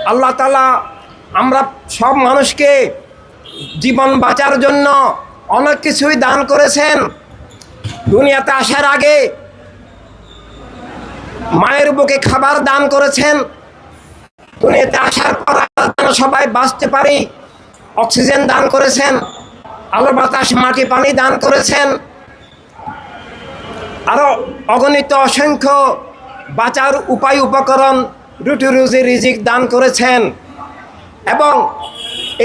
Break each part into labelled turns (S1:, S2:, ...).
S1: আল্লাহ তাআলা আমরা সব মানুষকে জীবন বাঁচার জন্য অনেক কিছুই দান করেছেন। দুনিয়াতে আসার আগে মায়ের বুকে খাবার দান করেছেন। দুনিয়াতে আসার পর সবাই বাঁচতে পারি অক্সিজেন দান করেছেন, আলো বাতাস মাটি পানি দান করেছেন, আরো অগণিত অসংখ্য বাঁচার উপায় উপকরণ রুটি রুজি রিজিক দান করেছেন। এবং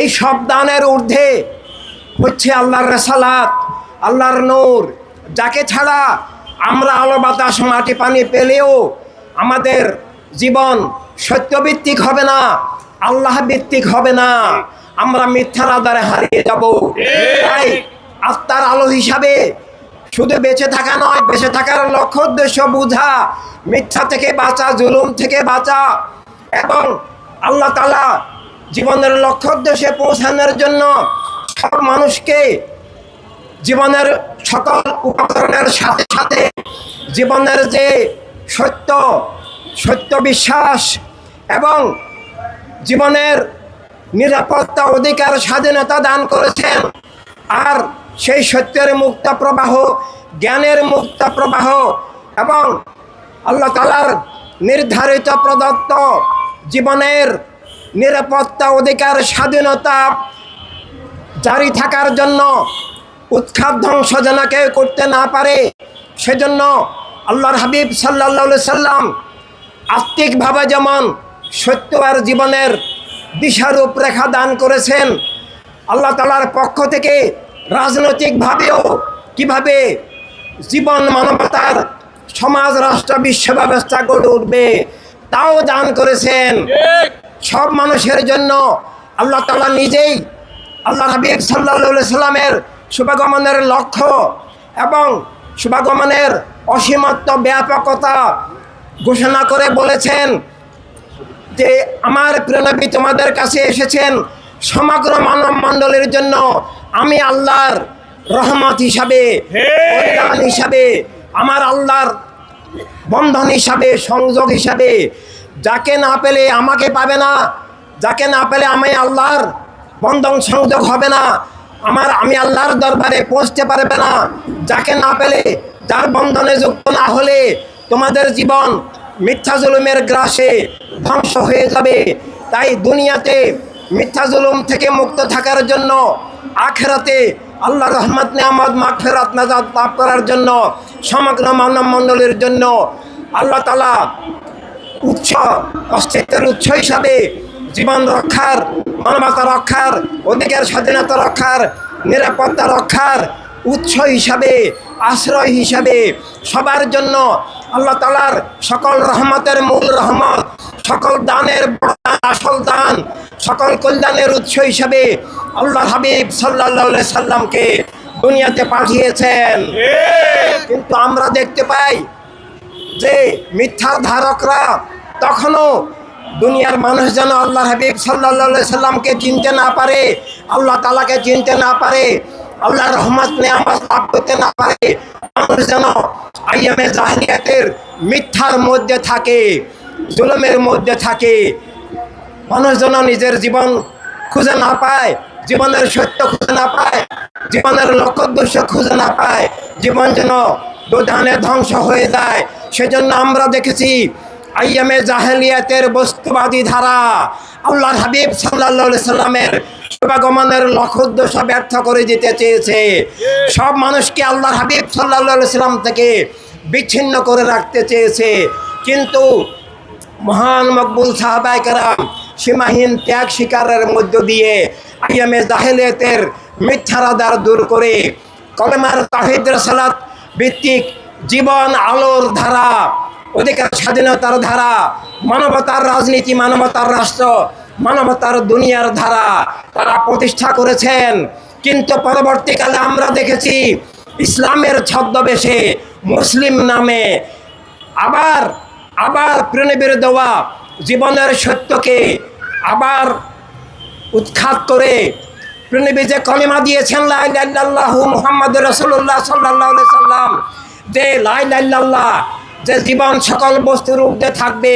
S1: এই সব দানের ঊর্ধ্বে হচ্ছে আল্লাহর রিসালাত, আল্লাহর নূর, যাকে ছাড়া আমরা আলো বাতাস মাটি পানি পেলেও আমাদের জীবন সত্যভিত্তিক হবে না, আল্লাহ ভিত্তিক হবে না, আমরা মিথ্যার আধারে হারিয়ে যাব। তাই আত্মার আলো হিসাবে শুধু বেঁচে থাকা নয়, বেঁচে থাকার লক্ষ্য উদ্দেশ্য বুঝা, মিথ্যা থেকে বাঁচা, জুলুম থেকে বাঁচা, এবং আল্লাহ তাআলা জীবনের লক্ষ্য উদ্দেশ্যে পৌঁছানোর জন্য সব মানুষকে জীবনের সকল উপকরণের সাথে সাথে জীবনের যে সত্য বিশ্বাস এবং জীবনের নিরাপত্তা, অধিকার, স্বাধীনতা দান করেছেন। আর সেই সত্যের মুক্ত প্রবাহ, জ্ঞানের মুক্ত প্রবাহ এবং আল্লাহ তাআলার নির্ধারিত প্রদত্ত জীবনের নিরাপত্তা, অধিকার, স্বাধীনতা জারি থাকার জন্য উৎখাত ধ্বংস যেন কেউ করতে না পারে, সেজন্য আল্লাহর হাবিব সাল্লাল্লাহু আলাইহি সাল্লাম আত্মিকভাবে যেমন সত্য আর জীবনের দিশা রূপরেখা দান করেছেন, আল্লাহ তাআলার পক্ষ থেকে রাজনৈতিকভাবেও কিভাবে জীবন মানবতার সমাজ, রাষ্ট্র, বিশ্ব ব্যবস্থা গড়ে উঠবে তাও দান করেছেন। সব মানুষের জন্য আল্লাহ তাআলা নিজেই আল্লাহর হাবিব সাল্লাল্লাহু আলাইহি সাল্লামের শুভাগমনের লক্ষ্য এবং শুভাগমনের অসীমত্ব ব্যাপকতা ঘোষণা করে বলেছেন যে আমার প্রিয় নবী তোমাদের কাছে এসেছেন সমগ্র মানব মণ্ডলীর জন্য। আমি আল্লাহর রহমত হিসাবে, কল্যাণ হিসাবে, আমার আল্লাহর বন্ধন হিসাবে, সংযোগ হিসাবে। যাকে না পেলে আমাকে পাবে না, যাকে না পেলে আমি আল্লাহর বন্ধন সংযোগ হবে না, আমি আল্লাহর দরবারে পৌঁছতে পারবে না। যাকে না পেলে, যার বন্ধনে যুক্ত না হলে তোমাদের জীবন মিথ্যা জুলুমের গ্রাসে ধ্বংস হয়ে যাবে। তাই দুনিয়াতে মিথ্যা জুলুম থেকে মুক্ত থাকার জন্য, আখিরাতে আল্লাহর রহমত, নিয়ামত, মাগফিরাত, নাজাত লাভ করার জন্য সমগ্র মানব মণ্ডলীর জন্য আল্লাহ তাআলা অস্তিত্বের উৎস হিসাবে জীবন রক্ষার, মানবতা রক্ষার, অধিকার স্বাধীনতা রক্ষার, নিরাপত্তা রক্ষার উৎস হিসাবে, আশ্রয় হিসাবে সবার জন্য আল্লাহ তাআলার সকল রহমতের মূল রহমত, সকল দানের আসল দান, সকল কল্যাণের উৎস হিসাবে আল্লাহর হাবিব সাল্লাল্লাহু আলাইহি সাল্লামকে দুনিয়াতে পাঠিয়েছেন। কিন্তু আমরা দেখতে পাই যে মিথ্যার ধারকরা তখনও দুনিয়ার মানুষ যেন আল্লাহর হাবিব সাল্লাল্লাহু আলাইহি সাল্লামকে চিনতে না পারে, আল্লাহ তাআলাকে চিনতে না পারে, আল্লাহর রহমত নিয়ামত লাভ করতে না পারে, মানুষ যেন আইয়ামে জাহেলিয়াতের মিথ্যার মধ্যে থাকে, জুলুমের মধ্যে থাকে। মানুষ যেন নিজের জীবন খুঁজে না পায়, জীবনের সত্য খুঁজে না পায়, জীবনের লক্ষ্য উদ্দেশ্য খুঁজে না পায়, জীবন যেন দুধানে ধ্বংস হয়ে যায়। সেজন্য আমরা দেখেছি আইয়ামে জাহেলিয়াতের বস্তুবাদী ধারা আল্লাহর হাবিব সাল্লাল্লাহু আলাইহি সাল্লামের শুভাগমনের লক্ষ্য উদ্দেশ্য ব্যর্থ করে দিতে চেয়েছে। সব মানুষকে আল্লাহর হাবিব সাল্লাল্লাহু আলাইহি সাল্লাম থেকে বিচ্ছিন্ন করে রাখতে চেয়েছে। কিন্তু মহান মকবুল সাহাবায়ে কেরাম সীমাহীন ত্যাগ স্বীকারের মধ্য দিয়ে আইয়ামে জাহেলিয়াতের মিথ্যার আধার দূর করে কলেমার তাওহীদ রিসালাত ভিত্তিক জীবন, আলোর ধারা, অধিকার স্বাধীনতার ধারা, মানবতার রাজনীতি, মানবতার রাষ্ট্র, মানবতার দুনিয়ার ধারা তারা প্রতিষ্ঠা করেছেন। কিন্তু পরবর্তীকালে আমরা দেখেছি ইসলামের ছদ্মবেশে, মুসলিম নামে আবার প্রেরণের দেওয়া জীবনের সত্যকে আবার উৎখাত করে প্রেরণী যে কলিমা দিয়েছেন লা ইলাহা ইল্লাল্লাহু মুহাম্মাদুর রাসূলুল্লাহ সাল্লাল্লাহু আলাইহি সাল্লাম, যে লা ইলাহা ইল্লাল্লাহ, যে জীবন সকল বস্তুর ঊর্ধ্বে থাকবে,